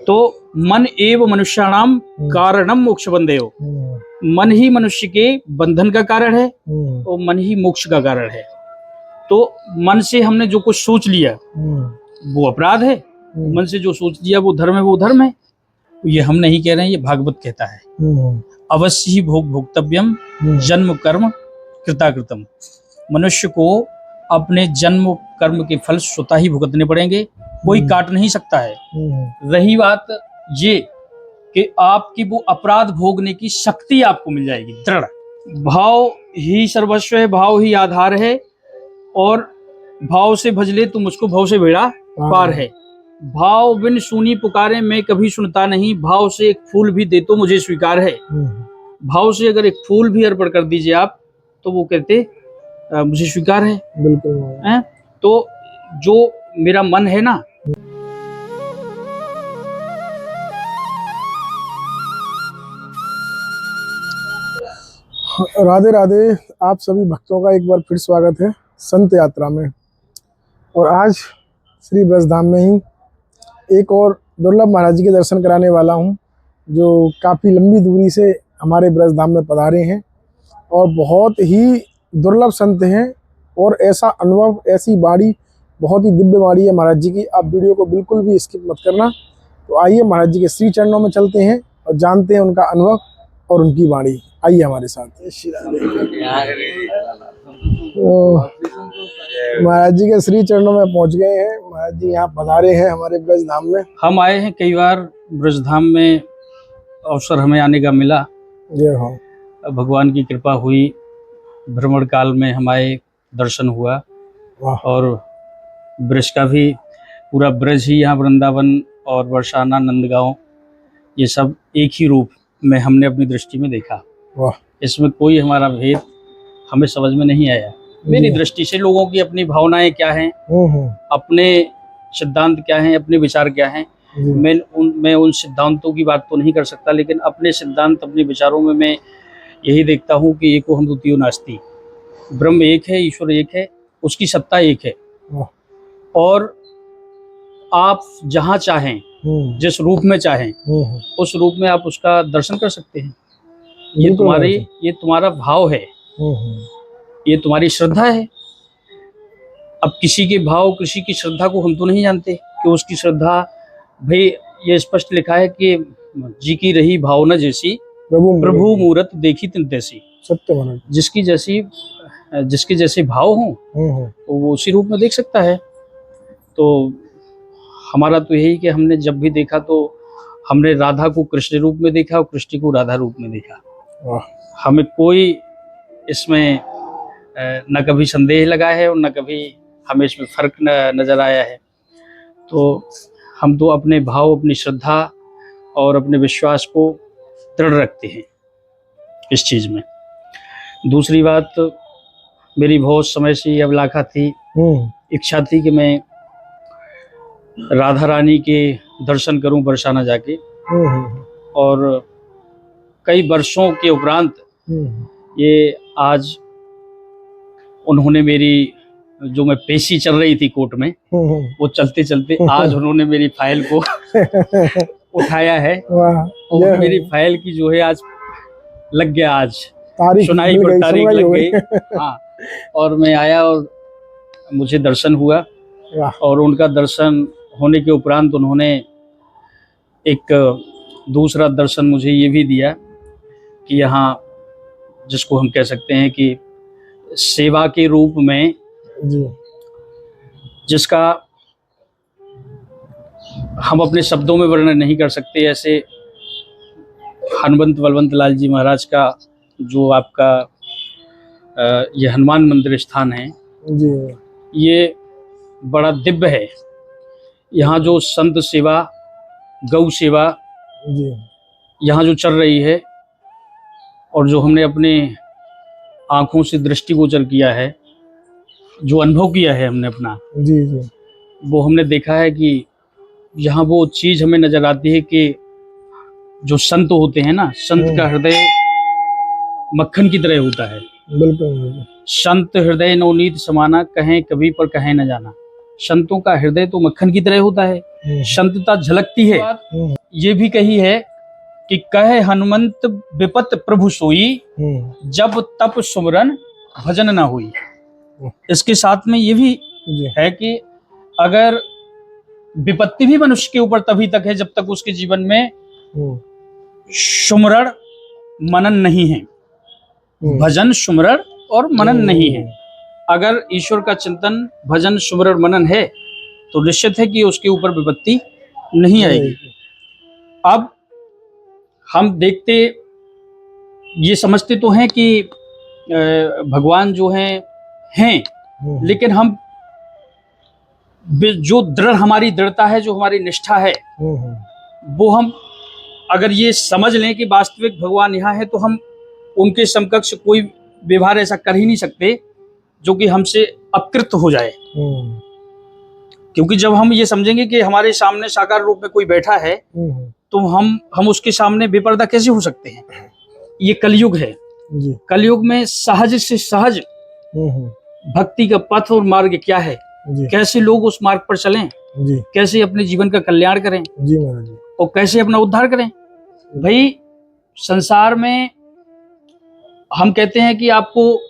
तो मन एव मनुष्याणाम कारणम मोक्ष बंधेयो, मन ही मनुष्य के बंधन का कारण है और मन ही मोक्ष का कारण है। तो मन से हमने जो कुछ सोच लिया वो अपराध है, मन से जो सोच लिया वो धर्म है, वो धर्म है। ये हम नहीं कह रहे हैं, ये भागवत कहता है। अवश्य ही भोग भोक्तव्यम जन्म कर्म कृताकृतम। मनुष्य को अपने जन्म कर्म के फल स्वतः ही भुगतने पड़ेंगे, कोई काट नहीं सकता है। रही बात ये कि आपकी वो अपराध भोगने की शक्ति आपको मिल जाएगी दृढ़। भाव ही सर्वस्व है, भाव ही आधार है, और भाव से भजले तुम मुझको भव से बेड़ा पार है। भाव बिन सुनी पुकारे मैं कभी सुनता नहीं, भाव से एक फूल भी दे तो मुझे स्वीकार है। भाव से अगर एक फूल भी अर्पण कर दीजिए आप तो वो कहते मुझे स्वीकार है। बिल्कुल। तो जो मेरा मन है ना, राधे राधे। आप सभी भक्तों का एक बार फिर स्वागत है संत यात्रा में। और आज श्री ब्रजधाम में ही एक और दुर्लभ महाराज जी के दर्शन कराने वाला हूं, जो काफ़ी लंबी दूरी से हमारे ब्रजधाम में पधारे हैं और बहुत ही दुर्लभ संत हैं। और ऐसा अनुभव, ऐसी वाणी, बहुत ही दिव्य वाणी है महाराज जी की। आप वीडियो को बिल्कुल भी स्किप मत करना। तो आइए महाराज जी के श्री चरणों में चलते हैं और जानते हैं उनका अनुभव और उनकी वाणी। आइए हमारे साथ। तो महाराज जी के श्री चरणों में पहुंच गए हैं। महाराज जी यहाँ पधारे हैं हमारे ब्रजधाम में। हम आए हैं कई बार ब्रजधाम में, अवसर हमें आने का मिला। भगवान की कृपा हुई, भ्रमण काल में हमारे दर्शन हुआ। और ब्रज का भी पूरा ब्रज ही यहाँ वृंदावन और बरसाना, नंदगांव, ये सब एक ही रूप में हमने अपनी दृष्टि में देखा। इसमें कोई हमारा भेद हमें समझ में नहीं आया। मेरी दृष्टि से लोगों की अपनी भावनाएं क्या हैं, अपने सिद्धांत क्या हैं, अपने विचार क्या हैं, मैं उन सिद्धांतों की बात तो नहीं कर सकता, लेकिन अपने सिद्धांत, अपने विचारों में मैं यही देखता हूँ कि एको हम द्वितीयो नास्ति। ब्रह्म एक है, ईश्वर एक है, उसकी सत्ता एक है। और आप जहाँ चाहें, जिस रूप में चाहें, उस रूप में आप उसका दर्शन कर सकते हैं। ये तुम्हारा भाव है, ये तुम्हारी श्रद्धा है। अब किसी के भाव, किसी की श्रद्धा को हम तो नहीं जानते कि उसकी श्रद्धा, भाई ये स्पष्ट लिखा है कि जी की रही भावना जैसी प्रभु मूरत देखी तिन तैसी। सत्य। जिसके जैसे भाव हों तो वो उसी रूप में देख सकता है। तो हमारा तो यही कि हमने जब भी देखा तो हमने राधा को कृष्ण रूप में देखा और कृष्ण को राधा रूप में देखा। हमें कोई इसमें न कभी संदेह लगा है और न कभी हमें इसमें फर्क नजर आया है। तो हम तो अपने भाव, अपनी श्रद्धा और अपने विश्वास को दृढ़ रखते हैं इस चीज़ में। दूसरी बात, मेरी बहुत समय से ये अभिलाषा थी, इच्छा थी कि मैं राधा रानी के दर्शन करूं बरसाना जाके। और कई वर्षों के उपरांत ये आज उन्होंने मेरी, जो मैं पेशी चल रही थी कोर्ट में, वो चलते चलते आज उन्होंने मेरी फाइल को उठाया है। और मेरी फाइल की जो है आज लग गया, आज सुनाई पर तारीख लग गई। हाँ, और मैं आया और मुझे दर्शन हुआ। और उनका दर्शन होने के उपरांत उन्होंने एक दूसरा दर्शन मुझे ये भी दिया कि यहाँ, जिसको हम कह सकते हैं कि सेवा के रूप में, जिसका हम अपने शब्दों में वर्णन नहीं कर सकते, ऐसे हनुमंत बलवंत लाल जी महाराज का जो आपका ये हनुमान मंदिर स्थान है, ये बड़ा दिव्य है। यहाँ जो संत सेवा, गौ सेवा यहाँ जो चल रही है और जो हमने अपने आँखों से दृष्टिगोचर किया है, जो अनुभव किया है हमने अपना, वो हमने देखा है कि यहाँ वो चीज़ हमें नजर आती है कि जो संत होते हैं ना, संत का हृदय मक्खन की तरह होता है। बिल्कुल। संत हृदय नवनीत समाना, कहें कभी पर कहें न जाना। संतों का हृदय तो मक्खन की तरह होता है, संतता झलकती है। ये भी कही है कि कहे हनुमंत विपत प्रभु सोई, जब तप सुमरन भजन ना हुई। इसके साथ में ये भी है कि अगर विपत्ति भी मनुष्य के ऊपर तभी तक है जब तक उसके जीवन में सुमरण मनन नहीं है, भजन सुमरण और मनन नहीं है। अगर ईश्वर का चिंतन भजन सुमरण मनन है तो निश्चित है कि उसके ऊपर विपत्ति नहीं आएगी। अब हम देखते ये समझते तो हैं कि भगवान जो हैं, लेकिन हम जो हमारी दृढ़ता है, जो हमारी निष्ठा है, वो हम अगर ये समझ लें कि वास्तविक भगवान यहाँ है तो हम उनके समकक्ष कोई व्यवहार ऐसा कर ही नहीं सकते जो कि हमसे अपकृत हो जाए। क्योंकि जब हम ये समझेंगे कि हमारे सामने साकार रूप में कोई बैठा है तो हम उसके सामने बेपर्दा कैसे हो सकते हैं। ये कलयुग है जी। कलयुग में सहज से सहज भक्ति का पथ और मार्ग क्या है जी। कैसे लोग उस मार्ग पर चलें जी। कैसे अपने जीवन का कल्याण करें जी महाराज, और कैसे अपना उद्धार करें। भाई संसार में हम कहते हैं कि आपको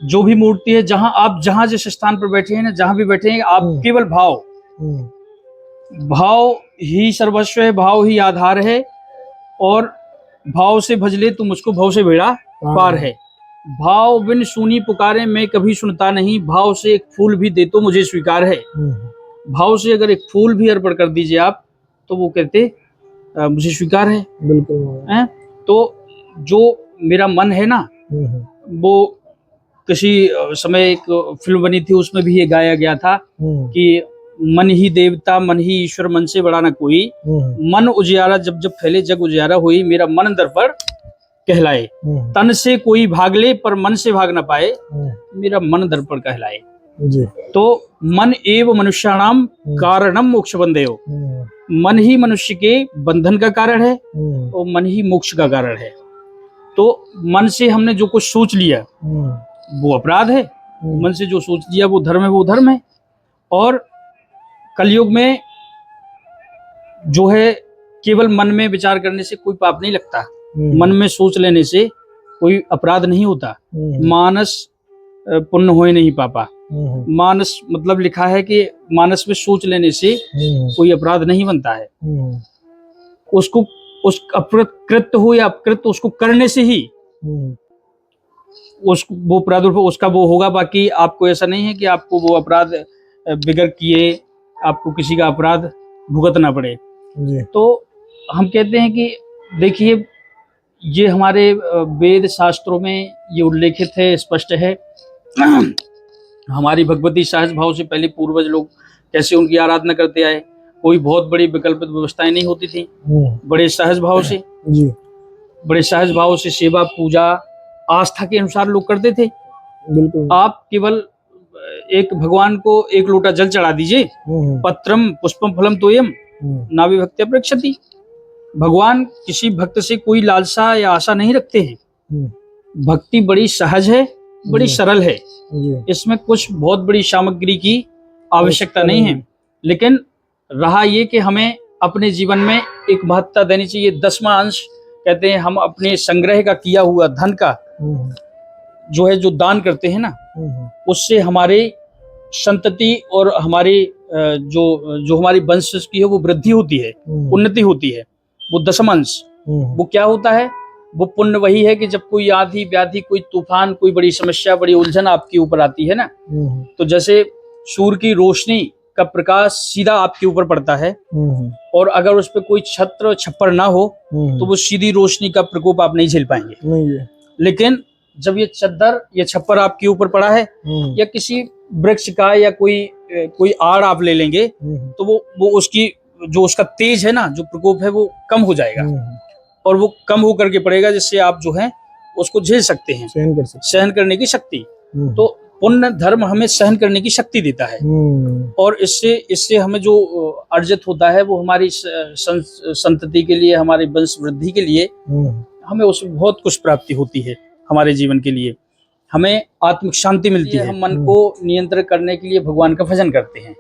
जो भी मूर्ति है, जहां जिस स्थान पर बैठे हैं ना, जहां भी बैठे हैं, आप केवल भाव ही सर्वस्व है, भाव ही आधार है, और भाव से भजले तो मुझको भाव से बेड़ा पार है। भाव बिन सुनी पुकारे मैं कभी सुनता नहीं, भाव से एक फूल भी दे तो मुझे स्वीकार है। भाव से अगर एक फूल भी अर्पण कर दीजिए आप तो वो कहते मुझे स्वीकार है। बिल्कुल। तो जो मेरा मन है ना, वो किसी समय एक फिल्म बनी थी, उसमें भी ये गाया गया था कि मन ही देवता मन ही ईश्वर, मन से बड़ा ना कोई, मन उजियारा जब जब फैले जग उजियारा हुई, मेरा मन दर पर कहलाए। तन से कोई भाग ले पर मन से भाग ना पाए, मेरा मन दर पर कहलाए जी। तो मन एव मनुष्याणाम कारणम मोक्ष बंधेयो, मन ही मनुष्य के बंधन का कारण है और मन ही मोक्ष का कारण है। तो मन से हमने जो कुछ सोच लिया वो अपराध है, मन से जो सोच लिया वो धर्म है, वो धर्म है। और कलयुग में जो है केवल मन में विचार करने से कोई पाप नहीं लगता, मन में सोच लेने से कोई अपराध नहीं होता। मानस पुण्य होए नहीं पापा, मानस मतलब लिखा है कि मानस में सोच लेने से कोई अपराध नहीं बनता है। उसको उस कृत हो या अपकृत, उसको करने से ही वो प्रादुर्भाव उसका वो होगा। बाकी आपको ऐसा नहीं है कि आपको वो अपराध बिगड़ किए आपको किसी का अपराध भुगतना पड़े जी। तो हम कहते हैं कि देखिए ये हमारे वेद शास्त्रों में ये उल्लेखित है, स्पष्ट है। हमारी भगवती सहज भाव से पहले पूर्वज लोग कैसे उनकी आराधना करते आए, कोई बहुत बड़ी विकल्पित व्यवस्थाएं नहीं होती थी, बड़े सहज भाव से जी, बड़े सहज भाव से सेवा पूजा आस्था के अनुसार लोग करते थे। बिल्कुल। आप केवल एक भगवान को एक लोटा जल चढ़ा दीजिए, पत्रम पुष्पम फलम तोयम नाभि भक्ति अपेक्षति। भगवान किसी भक्त से कोई लालसा या आशा नहीं रखते हैं। भक्ति बड़ी सहज है, बड़ी सरल है, इसमें कुछ बहुत बड़ी सामग्री की आवश्यकता नहीं है। लेकिन रहा ये कि हमें अपने जीवन में एक महत्ता देनी चाहिए। 10वां अंश कहते हैं हम अपने संग्रह का किया हुआ धन का जो है जो दान करते हैं ना, उससे हमारे संतति और हमारे जो हमारी वंश की है वो वृद्धि होती है, उन्नति होती है। वो 10वां अंश वो क्या होता है, वो पुण्य वही है कि जब कोई आधी व्याधि, कोई तूफान, कोई बड़ी समस्या, बड़ी उलझन आपके ऊपर आती है ना, तो जैसे सूर्य की रोशनी का प्रकाश सीधा आपके ऊपर पड़ता है और अगर उस पर कोई छत्र छप्पर ना हो तो वो सीधी रोशनी का प्रकोप आप नहीं झेल पाएंगे। लेकिन जब ये चद्दर या छप्पर आपके ऊपर पड़ा है या किसी वृक्ष का या कोई आड़ आप ले लेंगे तो वो उसकी जो उसका तेज है ना, जो प्रकोप है वो कम हो जाएगा और वो कम हो करके पड़ेगा, जिससे आप जो है उसको झेल सकते हैं, सहन करने की शक्ति। तो पुण्य धर्म हमें सहन करने की शक्ति देता है और इससे हमें जो अर्जित होता है वो हमारी संतति के लिए, हमारी वंश वृद्धि के लिए हमें उसमें बहुत कुछ प्राप्ति होती है हमारे जीवन के लिए। हमें आत्मिक शांति मिलती है। हम मन को नियंत्रण करने के लिए भगवान का भजन करते हैं,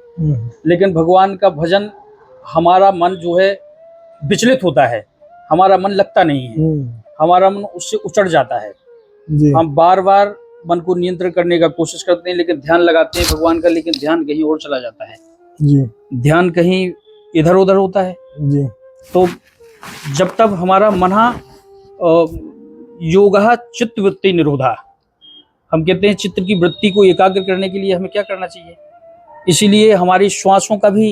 लेकिन भगवान का भजन हमारा मन जो है विचलित होता है, हमारा मन लगता नहीं है, हमारा मन उससे उचट जाता है। हम बार बार मन को नियंत्रण करने का कोशिश करते हैं, लेकिन ध्यान लगाते हैं भगवान का, लेकिन ध्यान कहीं और चला जाता है जी। ध्यान कहीं इधर उधर होता है जी। तो जब तक हमारा मना योगा चित्त वृत्ति निरोधा, हम कहते हैं चित्त की वृत्ति को एकाग्र करने के लिए हमें क्या करना चाहिए। इसीलिए हमारी श्वासों का भी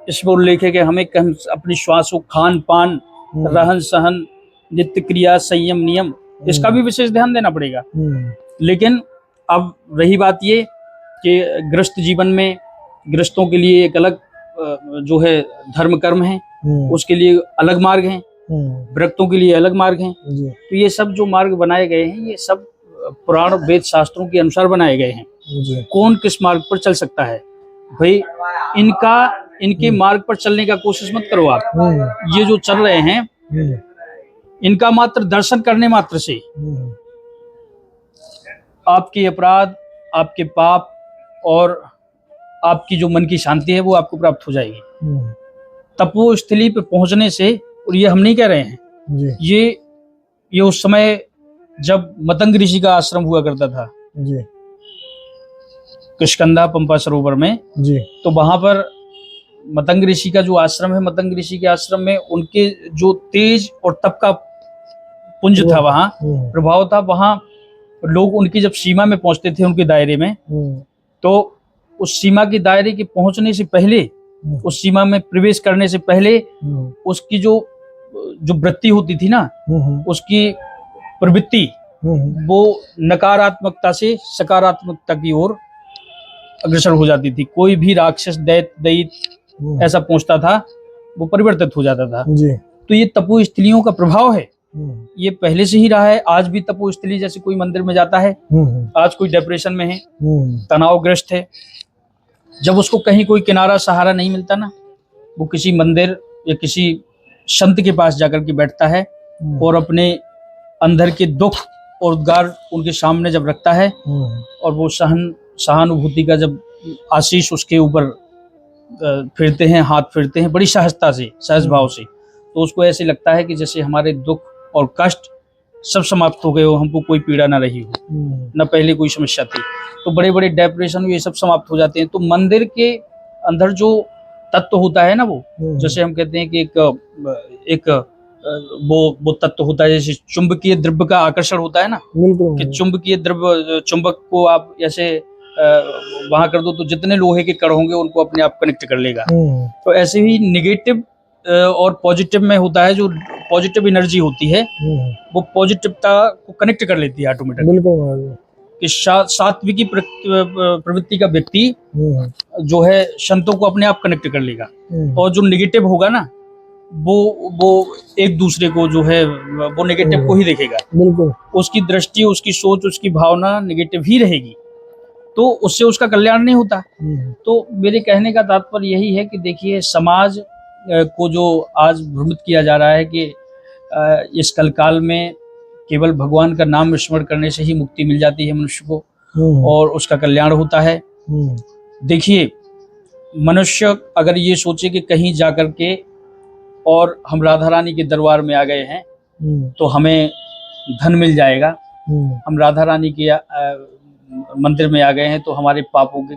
इसमें उल्लेख है कि हमें अपनी श्वासों, खान पान, रहन सहन, नित्य क्रिया, संयम, नियम, इसका भी विशेष ध्यान देना पड़ेगा। लेकिन अब रही बात ये कि गृहस्थ जीवन में गृहस्थों के लिए एक अलग जो है धर्म कर्म है, उसके लिए अलग मार्ग हैं, व्रतों के लिए अलग मार्ग हैं। तो ये सब जो मार्ग बनाए गए हैं, ये सब पुराण वेद शास्त्रों के अनुसार बनाए गए हैं। कौन किस मार्ग पर चल सकता है भाई, इनके मार्ग पर चलने का कोशिश मत करो आप। ये जो चल रहे हैं, इनका मात्र दर्शन करने मात्र से आपके अपराध, आपके पाप और आपकी जो मन की शांति है वो आपको प्राप्त हो जाएगी। तपो स्थली पे पहुंचने से, और ये हम नहीं कह रहे हैं, ये उस समय जब मतंग ऋषि का आश्रम हुआ करता था जी, किष्किंधा पंपा सरोवर में जी, तो वहां पर मतंग ऋषि का जो आश्रम है, मतंग ऋषि के आश्रम में उनके जो तेज और तप का पुंज था, वहां प्रभाव था, वहां लोग उनकी जब सीमा में पहुंचते थे, उनके दायरे में, तो उस सीमा के दायरे के पहुंचने से पहले, उस सीमा में प्रवेश करने से पहले उसकी जो वृत्ति होती थी ना, उसकी प्रवृत्ति वो नकारात्मकता से सकारात्मकता की ओर अग्रसर हो जाती थी। कोई भी राक्षस, दैत्य ऐसा पहुंचता था, वो परिवर्तित हो जाता था जी। तो ये तपो स्थलियों का प्रभाव है, ये पहले से ही रहा है। आज भी तपो स्थली, जैसे कोई मंदिर में जाता है, आज कोई डिप्रेशन में है, तनावग्रस्त है, जब उसको कहीं कोई किनारा सहारा नहीं मिलता ना, वो किसी मंदिर या किसी संत के पास जाकर के बैठता है और अपने अंदर के दुख और उद्गार उनके सामने जब रखता है, और वो सहानुभूति का जब आशीष उसके ऊपर फिरते हैं, हाथ फिरते हैं बड़ी सहजता से, सहज भाव से, तो उसको ऐसे लगता है कि जैसे हमारे दुख और कष्ट सब समाप्त हो गए हो, हमको कोई पीड़ा ना रही हो, न पहले कोई समस्या थी। तो बड़े बड़े डिप्रेशन ये सब समाप्त हो जाते हैं। तो मंदिर के अंदर जो तत्व होता है ना, वो जैसे हम कहते हैं कि एक वो तत्व होता है, जैसे चुंबकीय द्रव्य का आकर्षण होता है ना, कि चुंबकीय द्रव्य, चुंबक को आप ऐसे वहां कर दो तो जितने लोहे के कण होंगे उनको अपने आप कनेक्ट कर लेगा। तो ऐसे ही निगेटिव और पॉजिटिव में होता है, जो पॉजिटिव एनर्जी होती है वो पॉजिटिवता को कनेक्ट कर लेती है ऑटोमेटिक। कि सात्विकी प्रवृत्ति का व्यक्ति जो है संतों को अपने आप कनेक्ट कर लेगा, और जो निगेटिव होगा ना, वो एक दूसरे को जो है वो नेगेटिव को ही देखेगा, उसकी दृष्टि, उसकी सोच, उसकी भावना नेगेटिव ही रहेगी, तो उससे उसका कल्याण नहीं होता। तो मेरे कहने का तात्पर्य यही है कि देखिए, समाज को जो आज भ्रमित किया जा रहा है कि इस कलकाल में केवल भगवान का नाम स्मरण करने से ही मुक्ति मिल जाती है मनुष्य को और उसका कल्याण होता है। देखिए, मनुष्य अगर ये सोचे कि कहीं जाकर के और हम राधा रानी के दरबार में आ गए हैं तो हमें धन मिल जाएगा, हम राधा रानी के मंदिर में आ गए हैं तो हमारे पापों के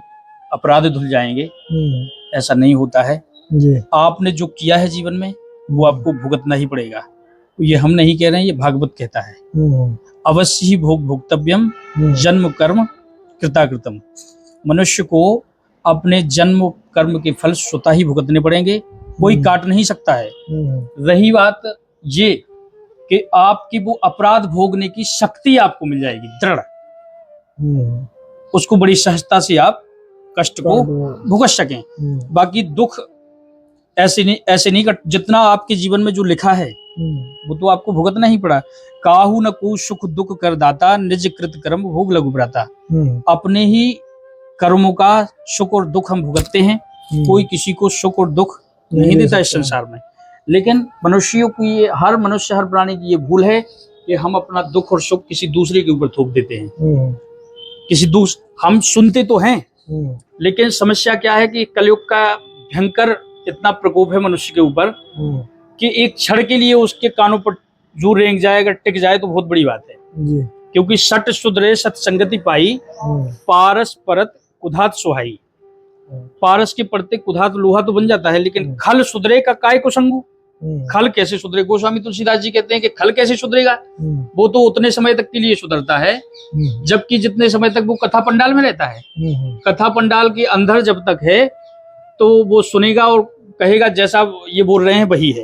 अपराध धुल जाएंगे, ऐसा नहीं होता है जी। आपने जो किया है जीवन में वो आपको भुगतना ही पड़ेगा। ये हम नहीं कह रहे हैं, ये भागवत कहता है, अवश्य ही भोग भोक्तव्यम जन्म कर्म कृताकृतम। मनुष्य को अपने जन्म कर्म के फल स्वतः ही भुगतने पड़ेंगे, कोई काट नहीं सकता है। रही बात ये कि आपकी वो अपराध भोगने की शक्ति आपको मिल जाएगी दृढ़, उसको बड़ी सहजता से आप कष्ट को भुगत सकें। बाकी दुख ऐसे नहीं जितना आपके जीवन में जो लिखा है वो तो आपको भुगतना ही पड़ा। काहू न को सुख दुख कर दाता, निज कृत कर्म भोग लघु भ्राता। अपने ही कर्मों का सुख और दुख हम भुगतते हैं, कोई किसी को सुख और दुख नहीं देता इस संसार में। लेकिन मनुष्यों की, हर मनुष्य, हर प्राणी की ये भूल है कि हम अपना दुख और सुख किसी दूसरे के ऊपर थोप देते हैं। हम सुनते तो हैं, लेकिन समस्या क्या है कि कलयुग का भयंकर इतना प्रकोप है मनुष्य के ऊपर कि एक क्षण के लिए उसके कानों पर जू रेंग जाए, अगर टिक जाए तो बहुत बड़ी बात है जी। क्योंकि सट सुधरे सत्संगति पाई, पारस परत कुधात सुहाई। पारस के पड़ते कुधात लोहा तो बन जाता है, लेकिन खल सुधरे का काय को संगू। खल कैसे सुधरे? गोस्वामी तुलसीदास जी कहते हैं कि खल कैसे सुधरेगा? वो तो उतने समय तक के लिए सुधरता है जबकि जितने समय तक वो कथा पंडाल में रहता है। कथा पंडाल के अंदर जब तक है तो वो सुनेगा और कहेगा जैसा ये बोल रहे हैं वही है,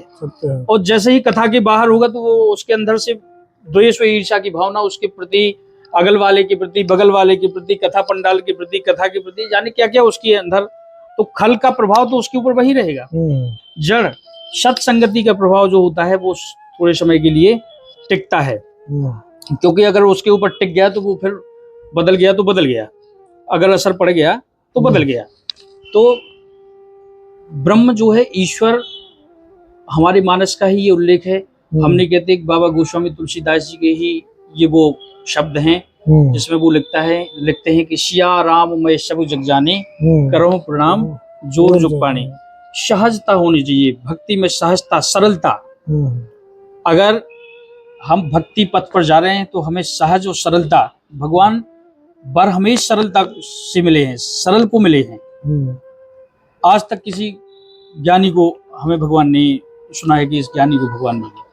और जैसे ही कथा के बाहर होगा तो वो उसके अंदर से द्वेष व ईर्ष्या की भावना उसके प्रति, अगल वाले के प्रति, बगल वाले के प्रति, कथा पंडाल के प्रति, कथा के प्रति, जाने क्या क्या उसके अंदर। तो खल का प्रभाव तो उसके ऊपर वही रहेगा। जड़ सत्संगति का प्रभाव जो होता है वो थोड़े समय के लिए टिकता है, क्योंकि अगर उसके ऊपर टिक गया तो वो फिर बदल गया तो बदल गया, अगर असर पड़ गया तो बदल गया। तो ब्रह्म जो है ईश्वर, हमारे मानस का ही ये उल्लेख है। हमने कहते हैं बाबा गोस्वामी तुलसीदास जी के ही ये वो शब्द हैं जिसमें वो लिखते हैं कि सिया राम मैं सब जग जाने, करो प्रणाम जोर जुग पाने। सहजता होनी चाहिए भक्ति में, सहजता, सरलता। अगर हम भक्ति पथ पर जा रहे हैं तो हमें सहज और सरलता, भगवान बर हमें सरलता से मिले हैं, सरल को मिले हैं। आज तक किसी ज्ञानी को हमें भगवान ने सुना है कि इस ज्ञानी को भगवान मिले।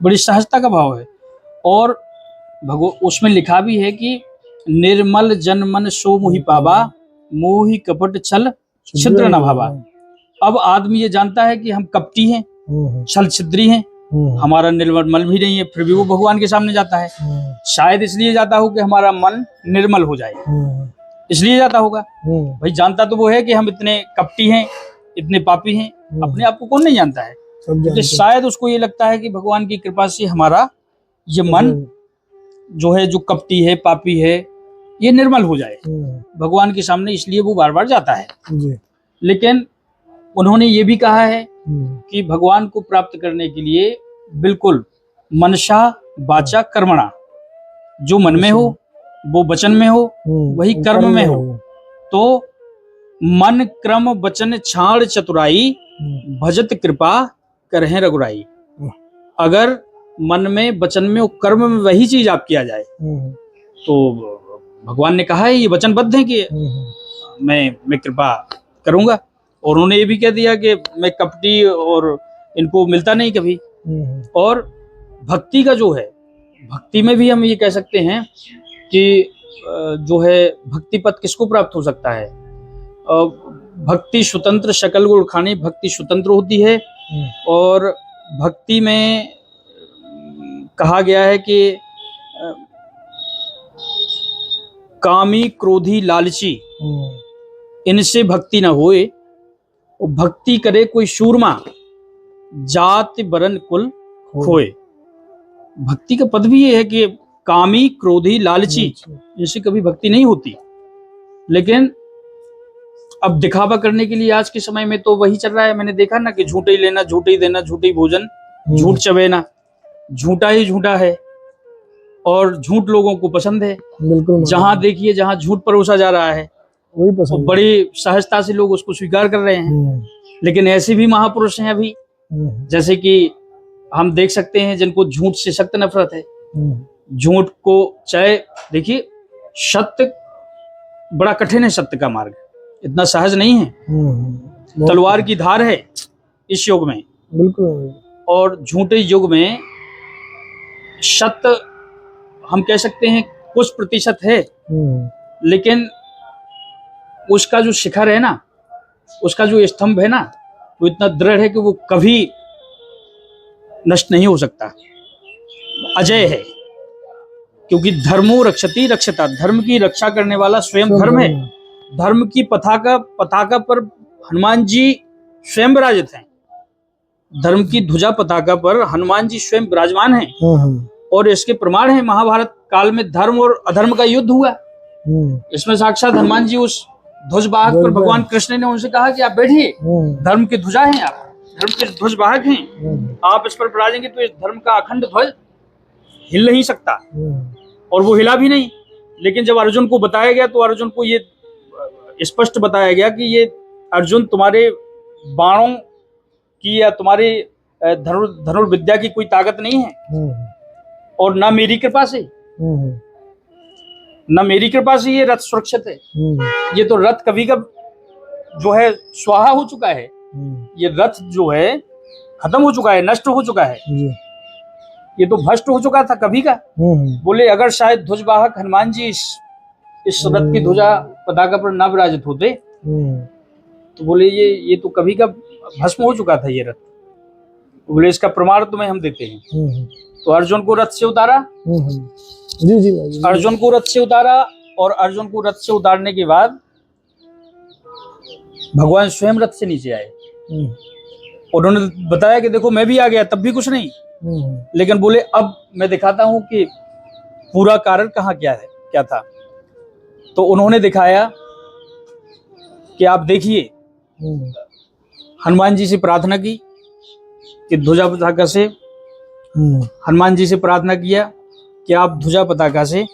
बड़ी सहजता का भाव है। और उसमें लिखा भी है कि निर्मल जन मन सो मोहि पावा, मोहि कपट छल छिद्र न भावा। अब आदमी ये जानता है कि हम कपटी हैं, छल छिद्री हैं, हमारा निर्मल भी नहीं है, फिर भी वो भगवान के सामने जाता है। शायद इसलिए जाता हो कि हमारा मन निर्मल हो जाए, इसलिए जाता होगा। भाई जानता तो वो है कि हम इतने कपटी हैं, इतने पापी हैं, अपने आप को कौन नहीं जानता है। तो शायद उसको ये लगता है कि भगवान की कृपा से हमारा ये मन जो है, जो कपटी है, पापी है, ये निर्मल हो जाए भगवान के सामने, इसलिए वो बार बार जाता है। लेकिन उन्होंने ये भी कहा है कि भगवान को प्राप्त करने के लिए बिल्कुल मनसा वाचा कर्मणा, जो मन में हो वो वचन में हो, वही कर्म में हो। तो मन क्रम वचन छाड़ चतुराई, भजत कृपा करहे रघुराई। अगर मन में, वचन में और कर्म में वही चीज आप किया जाए तो भगवान ने कहा है, ये वचनबद्ध है कि मैं कृपा करूंगा। और उन्होंने ये भी कह दिया कि मैं कपटी और इनको मिलता नहीं कभी। और भक्ति का जो है, भक्ति में भी हम ये कह सकते हैं कि जो है भक्ति पद किसको प्राप्त हो सकता है। भक्ति स्वतंत्र सकल गुण खानी, भक्ति स्वतंत्र होती है। और भक्ति में कहा गया है कि कामी क्रोधी लालची इनसे भक्ति न होए, और भक्ति करे कोई शूरमा, जाति बरन कुल खोए। भक्ति का पद भी ये है कि कामी क्रोधी लालची, इनसे कभी भक्ति नहीं होती। लेकिन अब दिखावा करने के लिए आज के समय में तो वही चल रहा है। मैंने देखा ना कि झूठे ही लेना, झूठे ही देना, झूठे ही भोजन, झूठ चबेना, झूठा ही झूठा है और झूठ लोगों को पसंद है। बिल्कुल, जहां देखिए जहां झूठ परोसा जा रहा है वही पसंद, बड़ी सहजता से लोग उसको स्वीकार कर रहे हैं। लेकिन ऐसे भी महापुरुष हैं अभी, जैसे कि हम देख सकते हैं जिनको झूठ से सख्त नफरत है। झूठ को चाहे देखिए, सत्य बड़ा कठिन है, सत्य का मार्ग इतना सहज नहीं है। तलवार की धार है इस युग में, बिल्कुल। और झूठे युग में सत्य हम कह सकते हैं कुछ प्रतिशत है, लेकिन उसका जो शिखर है ना, उसका जो स्तंभ है ना, वो इतना दृढ़ है कि वो कभी नष्ट नहीं हो सकता, अजय है। क्योंकि धर्मो रक्षति रक्षता, धर्म की रक्षा करने वाला स्वयं धर्म है। धर्म की पताका पर हनुमान जी स्वयं विराजित हैं। धर्म की ध्वजा पताका पर हनुमान जी स्वयं विराजमान हैं। और इसके प्रमाण है, महाभारत काल में धर्म और अधर्म का युद्ध हुआ। इसमें साक्षात हनुमान जी उस ध्वजवाहक पर, भगवान कृष्ण ने उनसे कहा कि आप बैठिए, धर्म की ध्वजा हैं, आप धर्म के ध्वजवाहक हैं, आप इस पर विराजेंगे तो इस धर्म का अखंड ध्वज हिल नहीं सकता, और वो हिला भी नहीं। लेकिन जब अर्जुन को बताया गया तो अर्जुन को ये स्पष्ट बताया गया कि ये अर्जुन तुम्हारे बाणों की या तुम्हारे धनुर्विद्या की कोई ताकत नहीं है, और ना मेरी कृपा से, ना मेरी कृपा से ये रथ सुरक्षित है। ये तो रथ कभी कब जो है स्वाहा हो चुका है, ये रथ जो है खत्म हो चुका है, नष्ट हो चुका है, ये तो भ्रष्ट हो चुका था कभी का। बोले अगर शायद ध्वजवाहक हनुमान जी इस रथ की ध्वजा पताका पर न विराजित होते तो बोले ये तो कभी का भस्म हो चुका था ये रथ। बोले इसका प्रमाण तुम्हें हम देते हैं। तो अर्जुन को रथ से उतारा, जी अर्जुन को रथ से उतारा, और अर्जुन को रथ से उतारने के बाद भगवान स्वयं रथ से नीचे आए। उन्होंने बताया कि देखो मैं भी आ गया, तब भी कुछ नहीं, लेकिन बोले अब मैं दिखाता हूं कि पूरा कारण कहाँ क्या है, क्या था। तो उन्होंने दिखाया कि आप देखिए, हनुमान जी से प्रार्थना की कि ध्वजा पताका से, हनुमान जी से प्रार्थना किया कि आप ध्वजा पताका से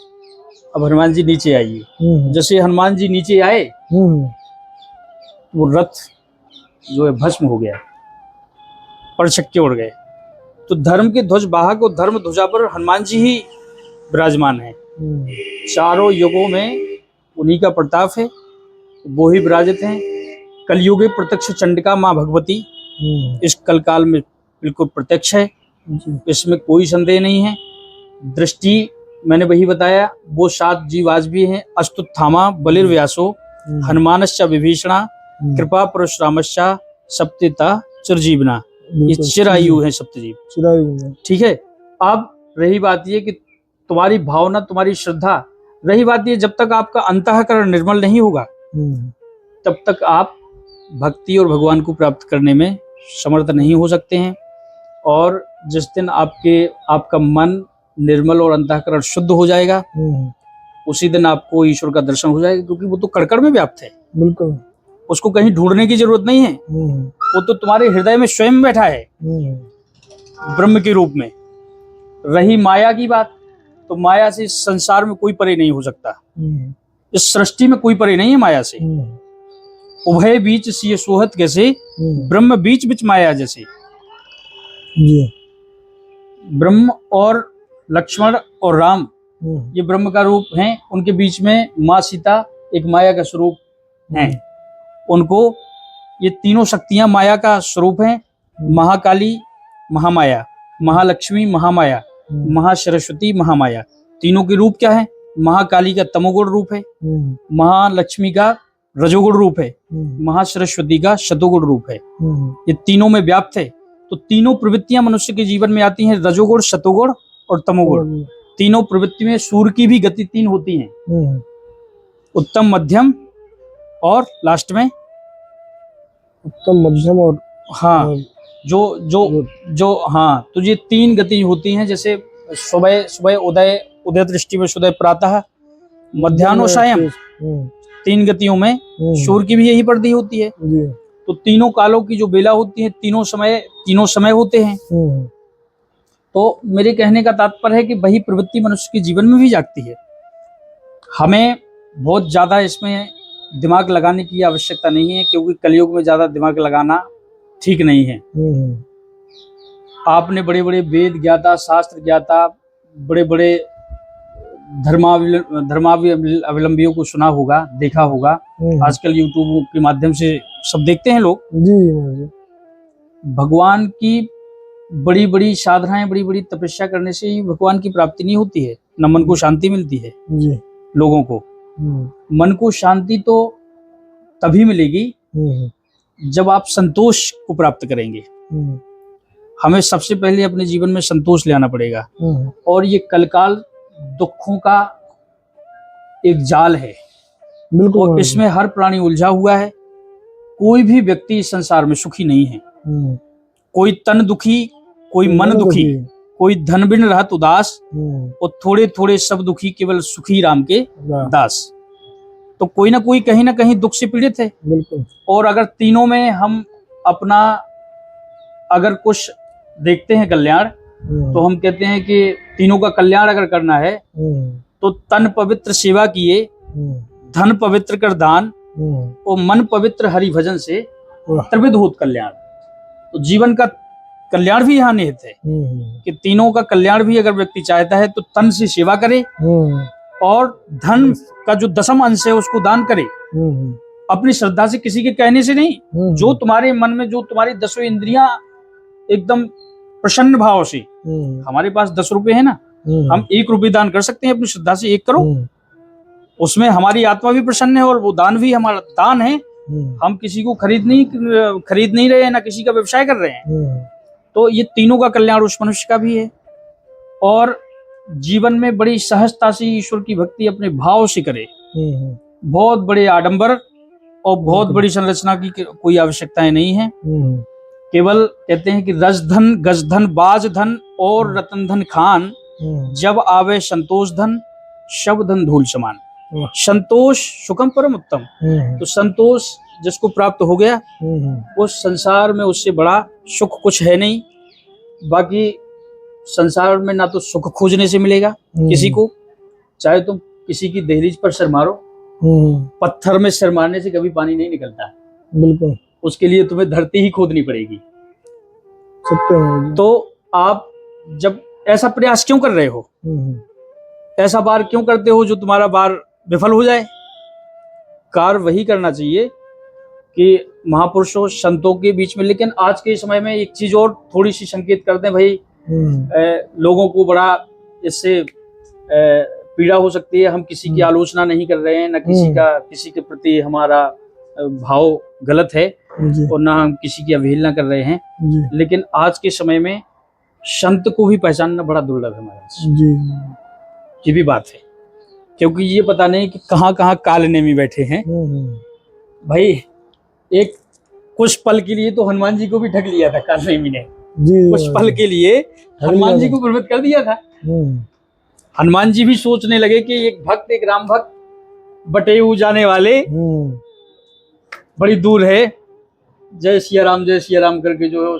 अब हनुमान जी नीचे आइए। जैसे हनुमान जी नीचे आए वो रथ जो है भस्म हो गया, परछक्के उड़ गए। तो धर्म के ध्वज वाहक और धर्म ध्वजा पर हनुमान जी ही विराजमान है। चारों युगों में उन्हीं का प्रताप है, वो ही विराजित हैं। कलयुगे प्रत्यक्ष चंडिका माँ भगवती इस कलकाल में बिल्कुल प्रत्यक्ष है, इसमें कोई संदेह नहीं है। दृष्टि मैंने वही बताया, वो 7 जीव आज भी हैं। अस्तुत्थामा बलिर्व्यासो हनुमानश्च विभीषणा कृपा परशुरामश्च सप्तता चिरजीवना, ये चिरायु है सप्तजीव। ठीक है। अब रही बात ये कि तुम्हारी भावना, तुम्हारी श्रद्धा, रही बात ये, जब तक आपका अंतःकरण निर्मल नहीं होगा तब तक आप भक्ति और भगवान को प्राप्त करने में समर्थ नहीं हो सकते हैं। और जिस दिन आपका मन निर्मल और अंतःकरण शुद्ध हो जाएगा उसी दिन आपको ईश्वर का दर्शन हो जाएगा, क्योंकि वो तो कण-कण में व्याप्त है। बिल्कुल, उसको कहीं ढूंढने की जरूरत नहीं है, वो तो तुम्हारे हृदय में स्वयं बैठा है ब्रह्म के रूप में। रही माया की बात, तो माया से इस संसार में कोई परे नहीं हो सकता, इस सृष्टि में कोई परे नहीं है माया से। उभय बीच सिय सोहत कैसे, ब्रह्म बीच बीच माया जैसे। जी। ब्रह्म और लक्ष्मण और राम ये ब्रह्म का रूप हैं, उनके बीच में माँ सीता एक माया का स्वरूप हैं। उनको ये तीनों शक्तियां माया का स्वरूप हैं। महाकाली महामाया, महालक्ष्मी महामाया, महासरस्वती महामाया। तीनों के रूप क्या है? महाकाली का तमोगुण रूप है, महालक्ष्मी का रजोगुण रूप है, महासरस्वती का शतोगुण रूप है। ये तीनों में व्याप्त है। तो तीनों प्रवृत्तियां मनुष्य के जीवन में आती हैं, रजोगुण, शतोगुण और तमोगुण। तीनों प्रवृत्ति में सूर्य की भी गति 3 होती हैं, उत्तम, मध्यम और लास्ट में उत्तम, मध्यम और हाँ, जो हाँ, तो ये 3 गति होती हैं। जैसे सुबह उदय दृष्टि में सुदय प्रातः, मध्याह्न सायं, 3 गतियों में सूर्य की भी यही वृद्धि होती है। तो तीनों कालों की जो बेला होती है, तीनों समय होते हैं। तो मेरे कहने का तात्पर्य है कि वही प्रवृत्ति मनुष्य के जीवन में भी जागती है। हमें बहुत ज्यादा इसमें दिमाग लगाने की आवश्यकता नहीं है, क्योंकि कलयुग में ज्यादा दिमाग लगाना ठीक नहीं है। आपने बड़े बड़े वेद ज्ञाता, शास्त्र ज्ञाता, बड़े बड़े धर्मावलंबियों को सुना होगा, देखा होगा। आजकल यूट्यूब के माध्यम से सब देखते हैं लोग। भगवान की बड़ी बड़ी साधनाएं, बड़ी बड़ी तपस्या करने से ही भगवान की प्राप्ति नहीं होती है, न मन को शांति मिलती है। लोगों को मन को शांति तो तभी मिलेगी जब आप संतोष को प्राप्त करेंगे। हमें सबसे पहले अपने जीवन में संतोष ले आना पड़ेगा। और ये कलकाल दुखों का एक जाल है, और इसमें हर प्राणी उलझा हुआ है। कोई भी व्यक्ति इस संसार में सुखी नहीं है। कोई तन दुखी, कोई मन दुखी, कोई धन बिन रहत उदास, और थोड़े थोड़े सब दुखी केवल सुखी राम के दास। तो कोई ना कोई कहीं ना कहीं दुख से पीड़ित है। और अगर तीनों में हम अपना अगर कुछ देखते हैं कल्याण, तो हम कहते हैं कि तीनों का कल्याण अगर करना है तो तन पवित्र सेवा किए, धन पवित्र कर दान और मन पवित्र हरि भजन से त्रिविध होत कल्याण। तो जीवन का कल्याण भी यहाँ निहित है कि तीनों का कल्याण भी अगर व्यक्ति चाहता है तो तन से सेवा करे और धन का जो दशम अंश है उसको दान करे, अपनी श्रद्धा से, किसी के कहने से नहीं। जो तुम्हारे मन में, जो तुम्हारी 10 इंद्रियां एकदम प्रसन्न भाव से, हमारे पास 10 रुपए है ना, हम 1 रुपये दान कर सकते हैं अपनी श्रद्धा से, 1 करो, उसमें हमारी आत्मा भी प्रसन्न है और वो दान भी हमारा दान है। हम किसी को खरीद नहीं रहे हैं, ना किसी का व्यवसाय कर रहे हैं। तो ये तीनों का कल्याण उस मनुष्य का भी है। और जीवन में बड़ी सहजता से ईश्वर की भक्ति अपने भाव से करे, बहुत बड़े आडंबर और बहुत बड़ी संरचना की कोई आवश्यकताएं नहीं है। केवल कहते हैं कि रजधन, गजधन, बाजधन और रतनधन खान, जब आवे संतोष धन, शब धन धूल समान। संतोष सुखम परम उत्तम। तो संतोष जिसको प्राप्त हो गया, उस संसार में उससे बड़ा सुख कुछ है नहीं। बाकी संसार में ना तो सुख खोजने से मिलेगा किसी को, चाहे तुम किसी की दहलीज पर सिर मारो, पत्थर में सिर मारने से कभी पानी नहीं निकलता है, बिल्कुल, उसके लिए तुम्हें धरती ही खोदनी पड़ेगी। तो आप जब ऐसा प्रयास क्यों कर रहे हो, ऐसा बार क्यों करते हो जो तुम्हारा बार विफल हो जाए? कार्य वही करना चाहिए कि महापुरुषों, संतों के बीच में। लेकिन आज के समय में एक चीज और थोड़ी सी संकेत करते हैं भाई, लोगों को बड़ा इससे पीड़ा हो सकती है। हम किसी की आलोचना नहीं कर रहे हैं, ना किसी के प्रति हमारा भाव गलत है और ना हम किसी की अवहेलना कर रहे हैं। लेकिन आज के समय में संत को भी पहचानना बड़ा दुर्लभ है महाराज। ये भी बात है, क्योंकि ये पता नहीं कि कहाँ कहाँ कालनेमी बैठे हैं भाई। एक कुछ पल के लिए तो हनुमान जी को भी ठग लिया था कालनेमी ने, कुछ पल के लिए हनुमान जी को भ्रमित कर दिया था। हनुमान जी भी सोचने लगे कि एक भक्त, एक राम भक्त बटे जाने वाले बड़ी दूर है, जय सिया राम करके जो है